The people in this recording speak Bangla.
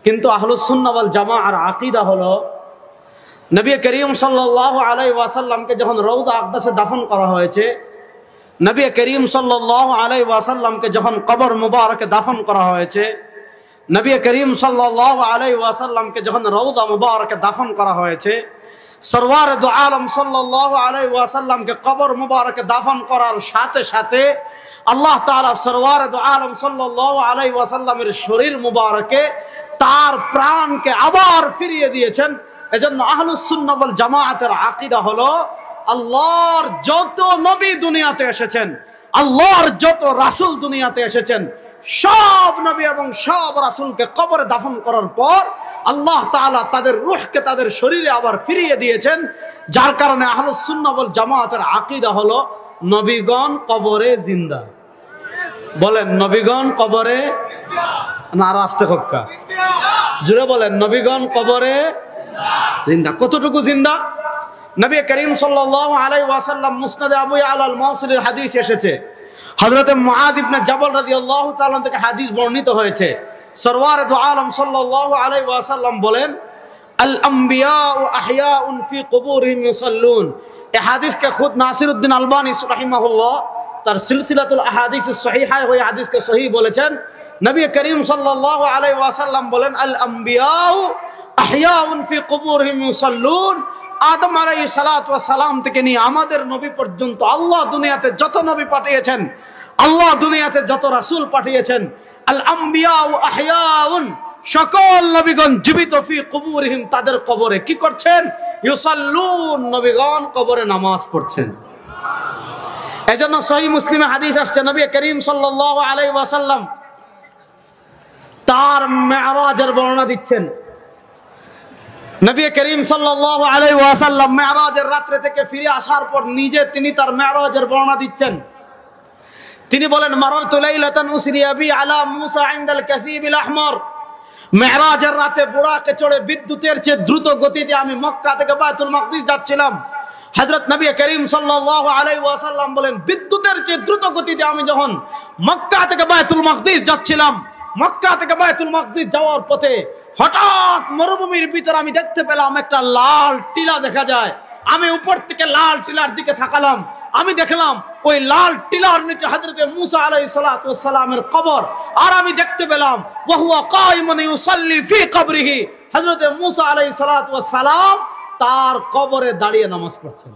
কিন্তু আহলুস সুন্নাহ ওয়াল জামাআর আকীদা হলো নবী করিম সাল্লাল্লাহু আলাইহি ওয়াসাল্লামকে যখন রওজা আকদাসে দাফন করা হয়েছে, নবী করিম সাল্লাল্লাহু আলাইহি ওয়াসাল্লামকে যখন কবর মুবারকে দাফন করা হয়েছে, নবী করিম সাল্লাল্লাহু আলাইহি ওয়াসাল্লামকে যখন রওজা মুবারকে দাফন করা হয়েছে, সরওয়ার দু আলম সাল্লাল্লাহু আলাইহি ওয়াসাল্লামকে কবর মুবারকে দাফন করার সাথে সাথে আল্লাহ তাআলা সরওয়ার দু আলম সাল্লাল্লাহু আলাইহি ওয়াসাল্লামের শরীর মুবারকে তার প্রাণকে আবার ফিরিয়ে দিয়েছেন। এজন্য আহলুস সুন্নাহ ওয়াল জামাআতের আকীদা হলো আল্লাহর যত নবী দুনিয়াতে এসেছেন, আল্লাহর যত রাসূল দুনিয়াতে এসেছেন, সব নবী এবং সব রাসূলকে কবরে দাফন করার পর আল্লাহ তাআলা তাদের রূহকে তাদের শরীরে আবার ফিরিয়ে দিয়েছেন। যার কারণে আহলুস সুন্নাহ ওয়াল জামাআতের আকীদা হলো নবীগণ কবরে জিন্দা। বলেন নবীগণ কবরে না রাস্তে হক্কা জুড়ে বলেন নবীগণ কবরে জিন্দা। কতটুকু জিন্দা? নবী করিম সাল্লাল্লাহু আলাইহি ওয়াসাল্লাম মুসনাদে আবু ইয়ালা আল মাওসিলির হাদিস এসেছে, হযরত মুআয ইবনে জাবাল রাদিয়াল্লাহু তাআলা থেকে হাদিস বর্ণিত হয়েছে। সরওয়ার দু আলম সাল্লাল্লাহু আলাইহি ওয়াসাল্লাম বলেন, আল আমবিয়াউ আহইয়াউন ফি কুবুরিহিম ইউসাল্লুন। এই হাদিসকে খুদ নাসিরউদ্দিন আলবানী রাহিমাহুল্লাহ তার সিলসিলাতুল আহাদিসুস সহিহায় ওই হাদিসকে সহিহ বলেছেন। নবী করিম সাল্লাল্লাহু আলাইহি ওয়াসাল্লাম বলেন, আল আমবিয়াউ আহইয়াউন ফি কুবুরিহিম ইউসাল্লুন। আদম আলাইহিস সালাতু ওয়াস সালাম থেকে নিয়ে আমাদের নবী পর্যন্ত আল্লাহ দুনিয়াতে যত নবী পাঠিয়েছেন, আল্লাহ দুনিয়াতে যত রাসূল পাঠিয়েছেন, আল আমবিয়াউ আহইয়াউন সকল নবীগণ জীবিত ফি কুবুরিহিম তাদের কবরে কি করছেন? ইউসাল্লুন নবীগণ কবরে নামাজ পড়ছেন। এজন্য সহিহ মুসলিমে হাদিস আসছে, নবী করিম সাল্লাল্লাহু আলাইহি ওয়াসাল্লাম তার মেরাজের বর্ণনা দিচ্ছেন। নবী করিম সাল্লাল্লাহু আলাইহি ওয়াসাল্লাম মেরাজের রাত্রে থেকে ফিরে আসার পর নিজে তিনি তার মেরাজের বর্ণনা দিচ্ছেন। তিনি বলেন, মারারতু লাইলাতান উসরিয়া বি আলা মুসা ইনদাল কাসিবিল আহমর। মেরাজের রাতে বুরাকে চড়ে বিদ্যুতের চেয়ে দ্রুত গতিতে আমি মক্কা থেকে বাইতুল মাকদিস যাচ্ছিলাম। হযরত নবী করিম সাল্লাল্লাহু আলাইহি ওয়াসাল্লাম বলেন, বিদ্যুতের চেয়ে দ্রুত গতিতে আমি যখন মক্কা থেকে বাইতুল মাকদিস যাচ্ছিলাম, মক্কা থেকে বাইতুল মাকদিস যাওয়ার পথে হঠাৎ মরুভূমির ভিতরে আমি দেখতে পেলাম একটা লাল টিলা দেখা যায়। আমি উপর থেকে লাল টিলার দিকে তাকালাম, আমি দেখলাম ওই লাল টিলার নিচে হযরত মুসা আলাইহিস সালাতু ওয়াস সালামের কবর। আর আমি দেখতে পেলাম ওয়া হুয়া কায়িমুন ইউসাল্লি ফি কবরিহি, হযরত মুসা আলাইহিস সালাতু ওয়াস সালাম তার কবরে দাঁড়িয়ে নামাজ পড়ছেন।